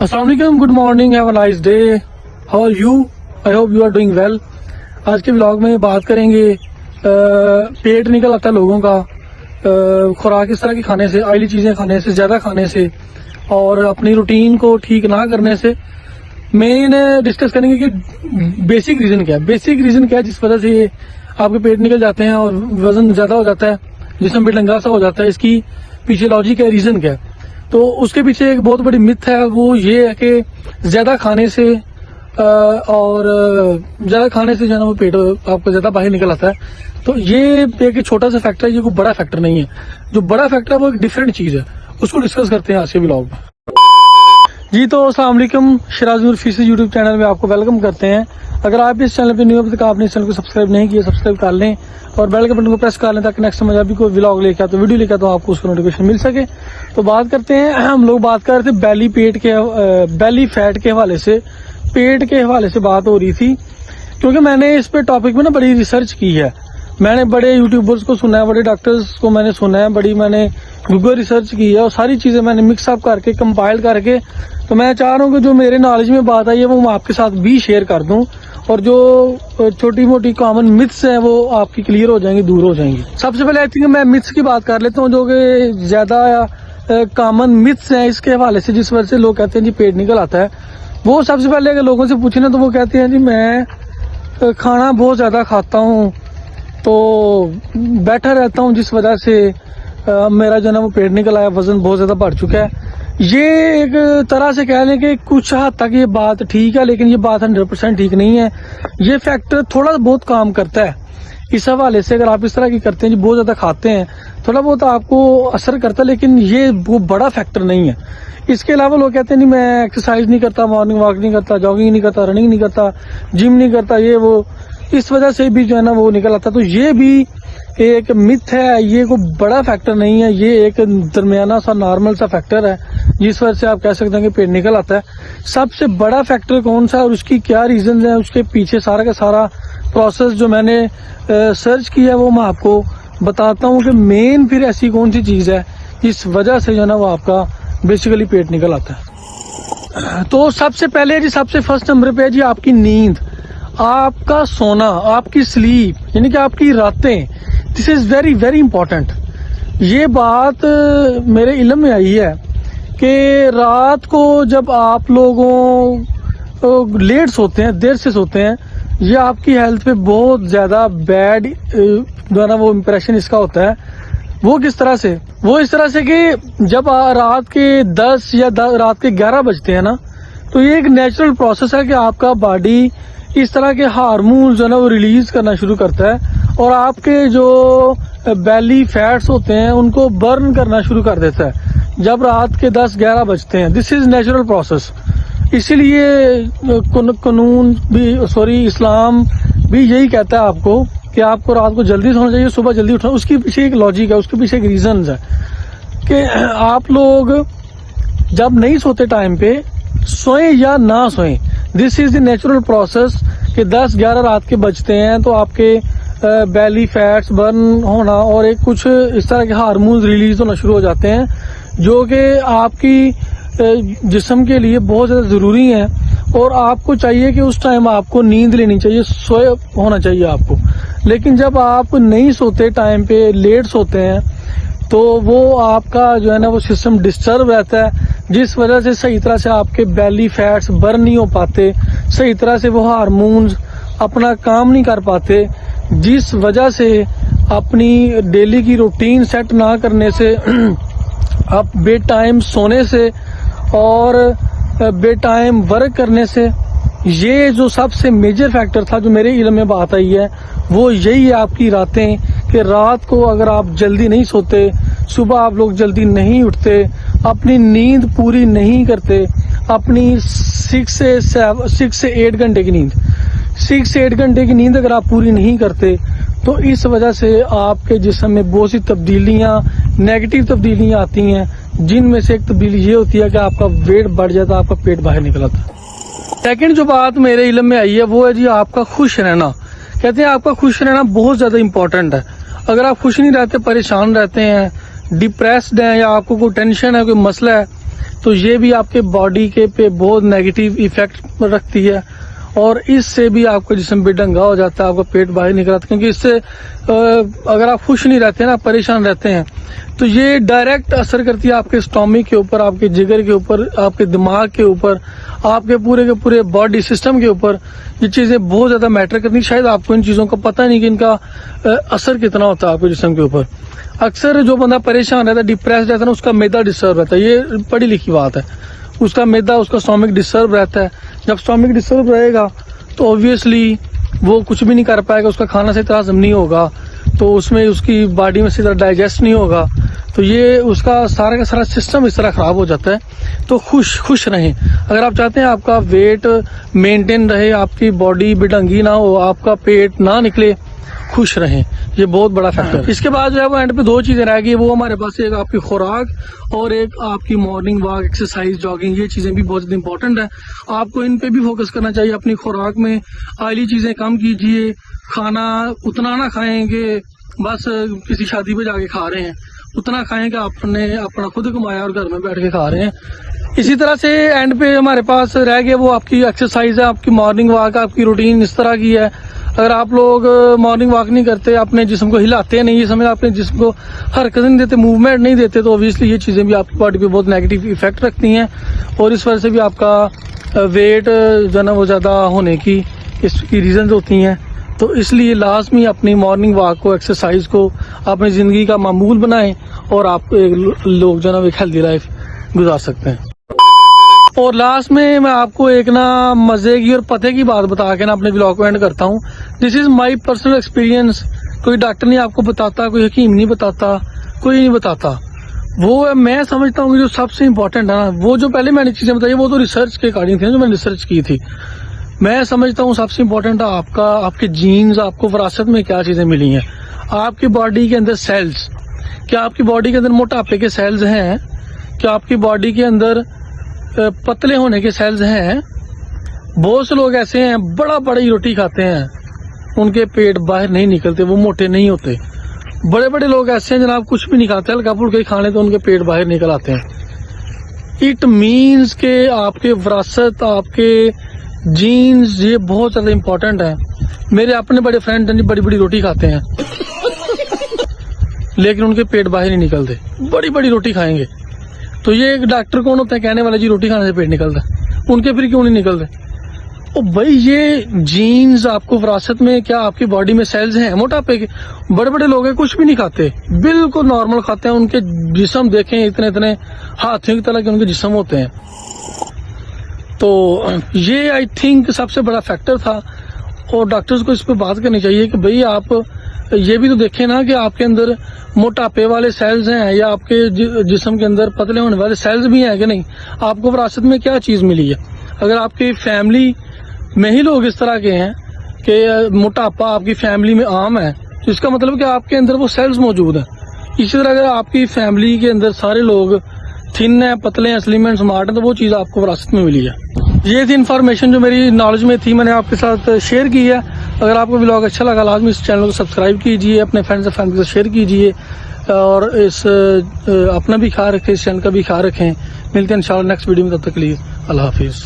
السلام علیکم, good morning, have a nice day. How are you? I hope you are doing well. آج کے vlog میں بات کریں گے پیٹ نکل آتا ہے لوگوں کا خوراک اس طرح کی کھانے سے, آئلی چیزیں کھانے سے, زیادہ کھانے سے اور اپنی روٹین کو ٹھیک نہ کرنے سے. مین ڈسکس کریں گے کہ بیسک ریزن کیا ہے. بیسک ریزن کیا ہے جس وجہ سے یہ آپ کے پیٹ نکل جاتے ہیں اور وزن زیادہ ہو جاتا ہے, جسم بھی لنگا سا ہو جاتا ہے. اس کی پیچھے لاجک ہے, ریزن کیا ہے. تو اس کے پیچھے ایک بہت بڑی مت ہے, وہ یہ ہے کہ زیادہ کھانے سے اور زیادہ کھانے سے جو ہے نا وہ پیٹ آپ کو زیادہ باہر نکل آتا ہے. تو یہ ایک چھوٹا سا فیکٹر ہے, یہ کوئی بڑا فیکٹر نہیں ہے. جو بڑا فیکٹر ہے وہ ایک ڈفرینٹ چیز ہے, اس کو ڈسکس کرتے ہیں آج کے ولاگ میں. جی تو السلام علیکم, شراز نور فیصد یوٹیوب چینل میں آپ کو ویلکم کرتے ہیں. اگر آپ اس چینل پہ نیو ابھی تک آپ نے اس چینل کو سبسکرائب نہیں کیا, سبسکرائب کر لیں اور بیل کے بٹن کو پریس کر لیں تاکہ نیکسٹ میں جب بھی کوئی ولاگ لے کے آتا ویڈیو لے کے آتا آپ کو اس کو نوٹیفیکیشن مل سکے. تو بات کرتے ہیں, ہم لوگ بات کر رہے تھے بیلی فیٹ کے حوالے سے, پیٹ کے حوالے سے بات ہو رہی تھی. کیونکہ میں نے اس پہ ٹاپک میں نا بڑی ریسرچ کی ہے, میں نے بڑے یوٹیوبرز کو سنا ہے, بڑے ڈاکٹرز کو میں نے سنا ہے, بڑی میں نے گوگل ریسرچ کی ہے اور ساری چیزیں میں نے مکس اپ کر کے کمپائل کر کے, تو میں چاہ رہا ہوں کہ جو میرے نالج میں بات آئی ہے وہ میں آپ کے ساتھ بھی شیئر کر دوں اور جو چھوٹی موٹی کامن متس ہیں وہ آپ کی کلیئر ہو جائیں گی, دور ہو جائیں گی. سب سے پہلے آئی تھنک میں متس کی بات کر لیتا ہوں جو کہ زیادہ کامن متس ہیں اس کے حوالے سے, جس وجہ سے لوگ کہتے ہیں جی پیٹ نکل آتا ہے. وہ سب سے پہلے اگر لوگوں سے پوچھیں نا تو وہ کہتے ہیں جی میں کھانا بہت زیادہ کھاتا ہوں تو بیٹھا رہتا ہوں جس وجہ سے میرا جو ہے نا وہ پیٹ نکل آیا, وزن بہت زیادہ بڑھ چکا ہے. یہ ایک طرح سے کہہ لیں کہ کچھ حد تک یہ بات ٹھیک ہے, لیکن یہ بات 100% ٹھیک نہیں ہے. یہ فیکٹر تھوڑا بہت کام کرتا ہے اس حوالے سے. اگر آپ اس طرح کی کرتے ہیں جی بہت زیادہ کھاتے ہیں, تھوڑا بہت آپ کو اثر کرتا ہے, لیکن یہ وہ بڑا فیکٹر نہیں ہے. اس کے علاوہ لوگ کہتے ہیں نہیں میں ایکسرسائز نہیں کرتا, مارننگ واک نہیں کرتا, جاگنگ نہیں کرتا, رننگ نہیں کرتا, جم نہیں کرتا, یہ وہ, اس وجہ سے بھی جو ہے نا وہ نکل آتا. تو یہ بھی ایک متھ ہے, یہ کوئی بڑا فیکٹر نہیں ہے, یہ ایک درمیانہ سا نارمل سا فیکٹر ہے جس وجہ سے آپ کہہ سکتے ہیں کہ پیٹ نکل آتا ہے. سب سے بڑا فیکٹر کون سا ہے اور اس کی کیا ریزنز ہیں, اس کے پیچھے سارا کا سارا پروسیس جو میں نے سرچ کیا ہے وہ میں آپ کو بتاتا ہوں کہ مین پھر ایسی کون سی چیز ہے جس وجہ سے جو ہے نا وہ آپ کا بیسیکلی پیٹ نکل آتا ہے. تو سب سے پہلے جی سب سے فرسٹ نمبر پہ ہے جی آپ کی نیند, آپ کا سونا, آپ کی سلیپ, یعنی کہ آپ کی راتیں. دس از ویری ویری امپورٹنٹ. یہ بات میرے علم میں آئی ہے کہ رات کو جب آپ لوگوں لیٹ سوتے ہیں, دیر سے سوتے ہیں, یہ آپ کی ہیلتھ پہ بہت زیادہ بیڈ جو ہے نا وہ امپریشن اس کا ہوتا ہے. وہ کس طرح سے؟ وہ اس طرح سے کہ جب رات کے 10 یا رات کے 11 بجتے ہیں نا, تو یہ ایک نیچرل پروسیس ہے کہ آپ کا باڈی اس طرح کے ہارمونز جو ہے نا وہ ریلیز کرنا شروع کرتا ہے اور آپ کے جو بیلی فیٹس ہوتے ہیں ان کو برن کرنا شروع کر دیتا ہے جب رات کے 10-11 بجتے ہیں. دس از نیچرل پروسیس. اسی لیے قانون بھی اسلام بھی یہی کہتا ہے آپ کو کہ آپ کو رات کو جلدی سونا چاہیے, صبح جلدی اٹھنا. اس کے پیچھے ایک لاجک ہے, اس کے پیچھے ایک ریزنز ہے کہ آپ لوگ جب نہیں سوتے ٹائم پہ, سوئیں یا نہ سوئیں, دس از دی نیچرل پروسیس کہ 10-11 رات کے بجتے ہیں تو آپ کے بیلی فیٹس برن ہونا اور ایک کچھ اس طرح کے ہارمونز ریلیز ہونا شروع ہو جاتے ہیں جو کہ آپ کی جسم کے لیے بہت زیادہ ضروری ہیں. اور آپ کو چاہیے کہ اس ٹائم آپ کو نیند لینی چاہیے, سوئے ہونا چاہیے آپ کو. لیکن جب آپ نہیں سوتے ٹائم پہ, لیٹ سوتے ہیں, تو وہ آپ کا جو ہے نا وہ سسٹم ڈسٹرب رہتا ہے, جس وجہ سے صحیح طرح سے آپ کے بیلی فیٹس برن نہیں ہو پاتے, صحیح طرح سے وہ ہارمونز اپنا کام نہیں کر پاتے, جس وجہ سے اپنی ڈیلی کی روٹین سیٹ نہ کرنے سے, آپ بے ٹائم سونے سے اور بے ٹائم ورک کرنے سے, یہ جو سب سے میجر فیکٹر تھا جو میرے علم میں بات آئی ہے وہ یہی ہے آپ کی راتیں. کہ رات کو اگر آپ جلدی نہیں سوتے, صبح آپ لوگ جلدی نہیں اٹھتے, اپنی نیند پوری نہیں کرتے, اپنی 6 سے 8 گھنٹے کی نیند 6 سے 8 گھنٹے کی نیند اگر آپ پوری نہیں کرتے تو اس وجہ سے آپ کے جسم میں بہت سی تبدیلیاں, نیگیٹو تبدیلیاں آتی ہیں, جن میں سے ایک تبدیلی یہ ہوتی ہے کہ آپ کا ویٹ بڑھ جاتا ہے, آپ کا پیٹ باہر نکل آتا ہے. سیکنڈ جو بات میرے علم میں آئی ہے وہ ہے جی آپ کا خوش رہنا. کہتے ہیں آپ کا خوش رہنا بہت زیادہ امپورٹنٹ ہے. اگر آپ خوش نہیں رہتے, پریشان رہتے ہیں, ڈپریسڈ ہیں, یا آپ کو کوئی ٹینشن ہے, کوئی مسئلہ ہے, تو یہ بھی آپ کے باڈی کے پہ بہت نیگیٹو ایفیکٹ رکھتی ہے، اور اس سے بھی آپ کا جسم بے ڈنگا ہو جاتا ہے، آپ کا پیٹ باہر نکل آتا ہے، کیونکہ اس سے اگر آپ خوش نہیں رہتے نا، پریشان رہتے ہیں، تو یہ ڈائریکٹ اثر کرتی ہے آپ کے اسٹامک کے اوپر، آپ کے جگر کے اوپر، آپ کے دماغ کے اوپر، آپ کے پورے باڈی سسٹم کے اوپر. یہ چیزیں بہت زیادہ میٹر کرتی ہیں. شاید آپ کو ان چیزوں کا پتہ نہیں کہ ان کا اثر کتنا ہوتا ہے آپ کے جسم کے اوپر. اکثر جو بندہ پریشان رہتا ہے، ڈپریس رہتا ہے نا، اس کا معدہ ڈسٹرب رہتا ہے. یہ پڑھی لکھی بات ہے. اس کا معدہ، اس کا اسٹامک ڈسٹرب رہتا ہے. جب اسٹامک ڈسٹرب رہے گا تو آبویسلی وہ کچھ بھی نہیں کر پائے گا، اس کا کھانا صحیح طرح ہضم نہیں ہوگا، تو اس میں اس کی باڈی میں صحیح طرح ڈائجسٹ نہیں ہوگا، تو یہ اس کا سارا کا سارا سسٹم اس طرح خراب ہو جاتا ہے. تو خوش رہیں. اگر آپ چاہتے ہیں آپ کا ویٹ مینٹین رہے، آپ کی باڈی بڈنگی نہ ہو، آپ کا پیٹ نہ نکلے، خوش رہیں. یہ بہت بڑا فیکٹر ہے. اس کے بعد جو ہے وہ اینڈ پہ 2 چیزیں رہ گئی. وہ ہمارے پاس ایک آپ کی خوراک اور ایک آپ کی مارننگ واک، ایکسرسائز، جاگنگ. یہ چیزیں بھی بہت امپورٹنٹ ہیں. آپ کو ان پہ بھی فوکس کرنا چاہیے. اپنی خوراک میں آئلی چیزیں کم کیجیے. کھانا اتنا نہ کھائیں کہ بس کسی شادی پہ جا کے کھا رہے ہیں. اتنا کھائیں کہ آپ نے اپنا خود کمایا اور گھر میں بیٹھ کے کھا رہے ہیں. اسی طرح سے اینڈ پہ ہمارے پاس رہ گئے وہ آپ کی ایکسرسائز ہے، آپ کی مارننگ واک. آپ کی روٹین اس طرح کی ہے. اگر آپ لوگ مارننگ واک نہیں کرتے، اپنے جسم کو ہلاتے نہیں، یہ سمجھ اپنے جسم کو حرکت نہیں دیتے، موومنٹ نہیں دیتے، تو اوبیسلی یہ چیزیں بھی آپ کی باڈی پہ بہت نیگیٹو ایفیکٹ رکھتی ہیں، اور اس وجہ سے بھی آپ کا ویٹ جو ہے نا وہ زیادہ ہونے کی اس کی ریزنز ہوتی ہیں. تو اس لیے لازمی اپنی مارننگ واک کو، ایکسرسائز کو اپنی زندگی کا معمول بنائیں، اور آپ لوگ جو ہے نا ایک ہیلدی لائف گزار سکتے ہیں. اور لاسٹ میں آپ کو ایک نا مزے کی اور پتے کی بات بتا کے نا اپنے ولاگ کو اینڈ کرتا ہوں. دس از مائی پرسنل ایکسپیرینس. کوئی ڈاکٹر نہیں آپ کو بتاتا، کوئی حکیم نہیں بتاتا، کوئی نہیں بتاتا. وہ میں سمجھتا ہوں کہ جو سب سے امپورٹنٹ ہے نا، وہ جو پہلے میں نے چیزیں بتائی وہ تو ریسرچ کے اکارڈنگ تھیں، جو میں نے ریسرچ کی تھی. میں سمجھتا ہوں سب سے امپورٹنٹ ہے آپ کے جینز. آپ کو وراثت میں کیا چیزیں ملی ہیں، آپ کی باڈی کے اندر سیلز. کیا آپ کی باڈی کے اندر موٹاپے کے سیلز ہیں؟ کیا آپ کی باڈی کے اندر پتلے ہونے کے سیلز ہیں؟ بہت سے لوگ ایسے ہیں بڑی روٹی کھاتے ہیں، ان کے پیٹ باہر نہیں نکلتے، وہ موٹے نہیں ہوتے. بڑے لوگ ایسے ہیں جناب کچھ بھی نہیں کھاتے، ہلکا پھلکا ہی کھا لیں تو ان کے پیٹ باہر نکل آتے ہیں. اٹ مینز کہ آپ کے وراثت، آپ کے جینز یہ بہت زیادہ امپورٹنٹ ہے. میرے اپنے بڑے فرینڈ ہیں بڑی روٹی کھاتے ہیں لیکن ان کے پیٹ باہر نہیں نکلتے. بڑی روٹی کھائیں گے تو یہ ایک ڈاکٹر کون ہوتا ہے کہنے والا جی روٹی کھانے سے پیٹ نکلتا ہے، ان کے پھر کیوں نہیں نکلتے؟ او بھائی یہ جینز آپ کو وراثت میں، کیا آپ کی باڈی میں سیلز ہیں موٹاپے کے؟ بڑے لوگ ہیں کچھ بھی نہیں کھاتے، بالکل نارمل کھاتے ہیں، ان کے جسم دیکھیں اتنے ہاتھیوں کی طرح کے ان کے جسم ہوتے ہیں. تو یہ آئی تھنک سب سے بڑا فیکٹر تھا، اور ڈاکٹرز کو اس پہ بات کرنی چاہیے کہ بھئی آپ یہ بھی تو دیکھیں نا کہ آپ کے اندر موٹاپے والے سیلز ہیں، یا آپ کے جسم کے اندر پتلے ہونے والے سیلز بھی ہیں کہ نہیں. آپ کو وراثت میں کیا چیز ملی ہے؟ اگر آپ کی فیملی میں ہی لوگ اس طرح کے ہیں کہ موٹاپا آپ کی فیملی میں عام ہے، تو اس کا مطلب کہ آپ کے اندر وہ سیلز موجود ہیں. اسی طرح اگر آپ کی فیملی کے اندر سارے لوگ تھن ہیں، پتلے ہیں، سلیم ہیں، سمارٹ ہیں، تو وہ چیز آپ کو وراثت میں ملی ہے. یہ تھی انفارمیشن جو میری نالج میں تھی، میں نے آپ کے ساتھ شیئر کی ہے. اگر آپ کو ولاگ اچھا لگا لازمی اس چینل کو سبسکرائب کیجیے، اپنے فرینڈز اور فیملی کے ساتھ شیئر کیجیے، اور اس اپنا بھی خیال رکھیں، اس چینل کا بھی خیال رکھیں. ملتے ہیں انشاءاللہ نیکسٹ ویڈیو میں، تب تک کے لیے اللہ حافظ.